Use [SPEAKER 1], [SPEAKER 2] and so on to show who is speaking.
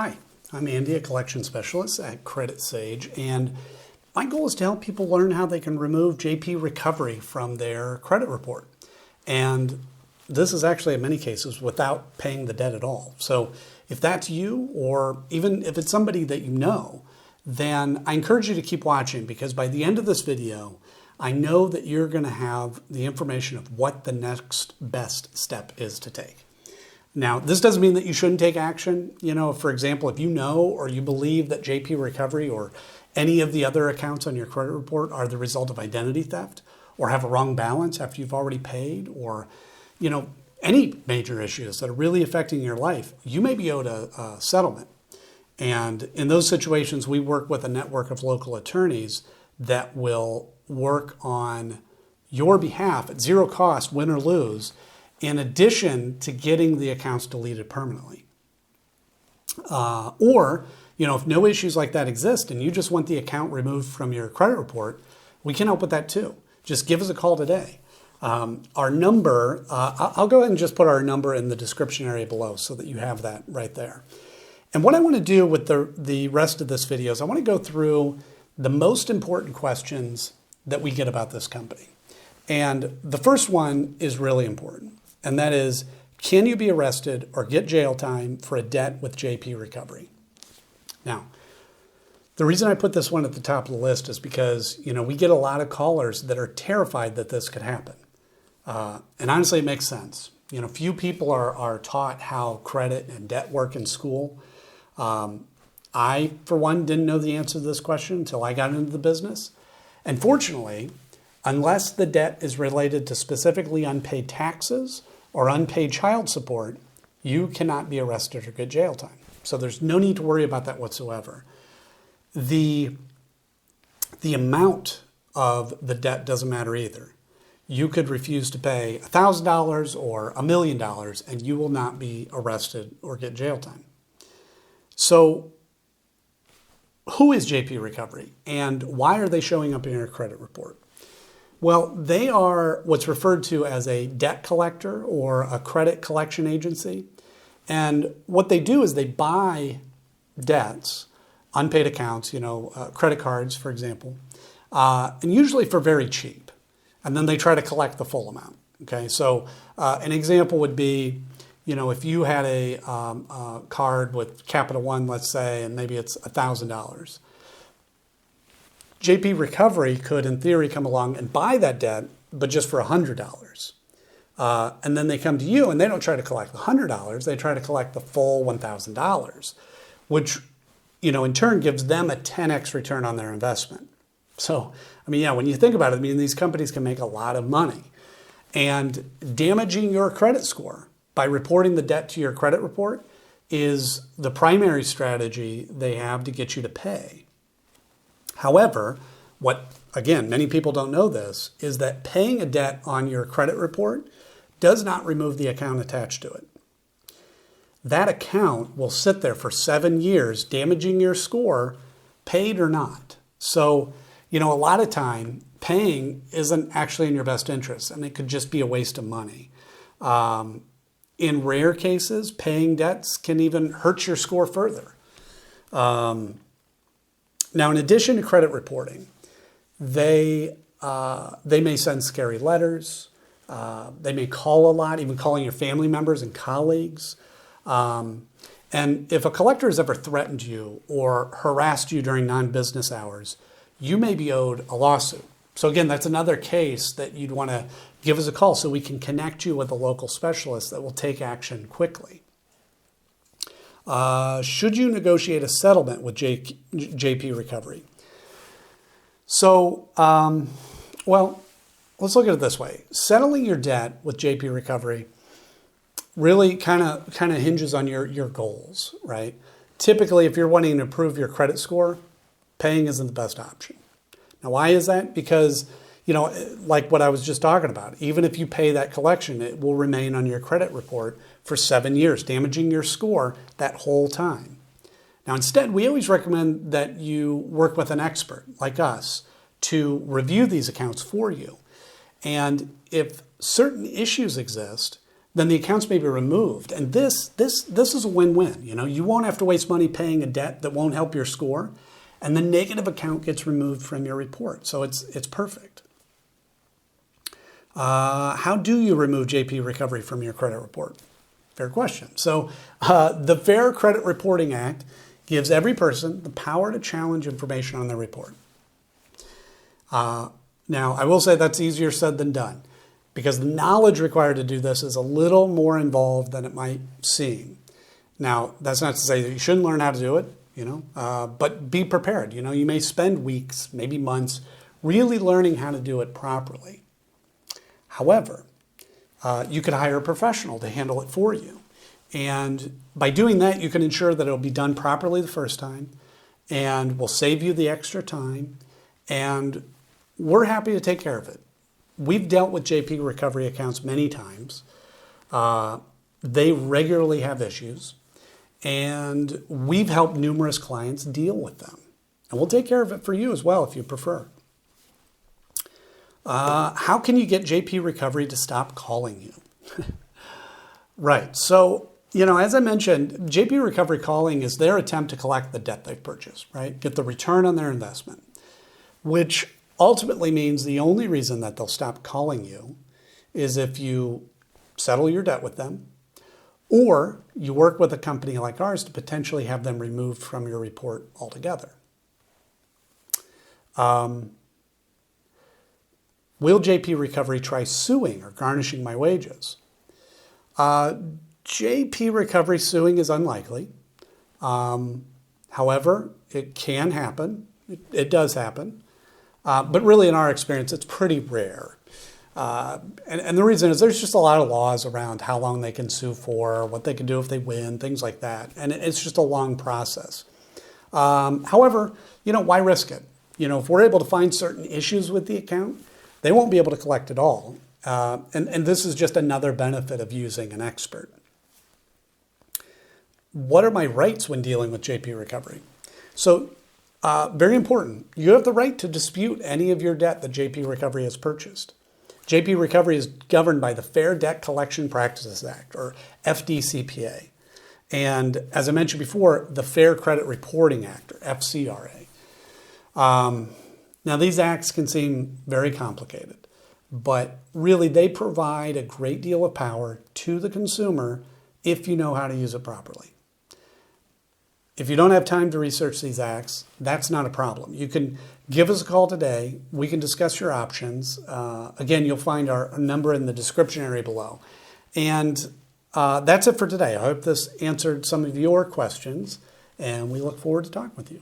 [SPEAKER 1] Hi, I'm Andy, a collection specialist at Credit Sage, and my goal is to help people learn how they can remove JP recovery from their credit report. And this is actually, in many cases, without paying the debt at all. So if that's you, or even if it's somebody that you know, then I encourage you to keep watching, because by the end of this video, I know that you're going to have the information of what the next best step is to take. Now, this doesn't mean that you shouldn't take action. You know, for example, if you know or you believe that JP Recovery or any of the other accounts on your credit report are the result of identity theft or have a wrong balance after you've already paid, or, you know, any major issues that are really affecting your life, you may be owed a settlement. And in those situations, we work with a network of local attorneys that will work on your behalf at zero cost, win or lose, in addition to getting the accounts deleted permanently. Or, you know, if no issues like that exist and you just want the account removed from your credit report, we can help with that too. Just give us a call today. Our number, I'll go ahead and just put our number in the description area below so that you have that right there. And what I want to do with the rest of this video is I want to go through the most important questions that we get about this company. And the first one is really important. And that is, can you be arrested or get jail time for a debt with JP Recovery? Now, the reason I put this one at the top of the list is because, you know, we get a lot of callers that are terrified that this could happen. And honestly, it makes sense. You know, few people are taught how credit and debt work in school. I, for one, didn't know the answer to this question until I got into the business. And fortunately, unless the debt is related to specifically unpaid taxes or unpaid child support, you cannot be arrested or get jail time. So there's no need to worry about that whatsoever. The amount of the debt doesn't matter either. You could refuse to pay $1,000 or $1 million and you will not be arrested or get jail time. So who is JP Recovery and why are they showing up in your credit report? Well, they are what's referred to as a debt collector or a credit collection agency. And what they do is they buy debts, unpaid accounts, you know, credit cards, for example, and usually for very cheap. And then they try to collect the full amount. Okay, so an example would be, you know, if you had a card with Capital One, let's say, and maybe it's $1,000. JP Recovery could, in theory, come along and buy that debt, but just for $100. And then they come to you and they don't try to collect the $100, they try to collect the full $1,000, which, you know, in turn gives them a 10x return on their investment. So, I mean, yeah, when you think about it, I mean, these companies can make a lot of money. And damaging your credit score by reporting the debt to your credit report is the primary strategy they have to get you to pay. However, what, again, many people don't know this, is that paying a debt on your credit report does not remove the account attached to it. That account will sit there for 7 years, damaging your score, paid or not. So, you know, a lot of time, paying isn't actually in your best interest, and it could just be a waste of money. In rare cases, paying debts can even hurt your score further. Now, in addition to credit reporting, they may send scary letters. They may call a lot, even calling your family members and colleagues. And if a collector has ever threatened you or harassed you during non-business hours, you may be owed a lawsuit. So again, that's another case that you'd want to give us a call so we can connect you with a local specialist that will take action quickly. Should you negotiate a settlement with JP Recovery? So, well, let's look at it this way. Settling your debt with JP Recovery really kind of hinges on your goals, right? Typically, if you're wanting to improve your credit score, paying isn't the best option. Now, why is that? Because, you know, like what I was just talking about, even if you pay that collection, it will remain on your credit report for 7 years, damaging your score that whole time. Now, instead, we always recommend that you work with an expert like us to review these accounts for you. And if certain issues exist, then the accounts may be removed. And this is a win-win. You won't have to waste money paying a debt that won't help your score, and the negative account gets removed from your report. So it's perfect. How do you remove JP Recovery from your credit report? Fair question. So the Fair Credit Reporting Act gives every person the power to challenge information on their report. Now, I will say that's easier said than done, because the knowledge required to do this is a little more involved than it might seem. Now, that's not to say that you shouldn't learn how to do it, but be prepared. You may spend weeks, maybe months, really learning how to do it properly. However, you could hire a professional to handle it for you. And by doing that, you can ensure that it'll be done properly the first time and will save you the extra time. And we're happy to take care of it. We've dealt with JP Recovery accounts many times. They regularly have issues, and we've helped numerous clients deal with them. And we'll take care of it for you as well if you prefer. How can you get JP Recovery to stop calling you? Right. So, as I mentioned, JP Recovery calling is their attempt to collect the debt they've purchased, right? Get the return on their investment, which ultimately means the only reason that they'll stop calling you is if you settle your debt with them, or you work with a company like ours to potentially have them removed from your report altogether. Will JP Recovery try suing or garnishing my wages? JP Recovery suing is unlikely. However, it can happen. It does happen. But really, in our experience, it's pretty rare. And the reason is there's just a lot of laws around how long they can sue for, what they can do if they win, things like that. And it's just a long process. However, why risk it? If we're able to find certain issues with the account, they won't be able to collect it all. And this is just another benefit of using an expert. What are my rights when dealing with JP Recovery? So, very important. You have the right to dispute any of your debt that JP Recovery has purchased. JP Recovery is governed by the Fair Debt Collection Practices Act, or FDCPA. And as I mentioned before, the Fair Credit Reporting Act, or FCRA. Now, these acts can seem very complicated, but really they provide a great deal of power to the consumer if you know how to use it properly. If you don't have time to research these acts, that's not a problem. You can give us a call today. We can discuss your options. Again, you'll find our number in the description area below. And that's it for today. I hope this answered some of your questions, and we look forward to talking with you.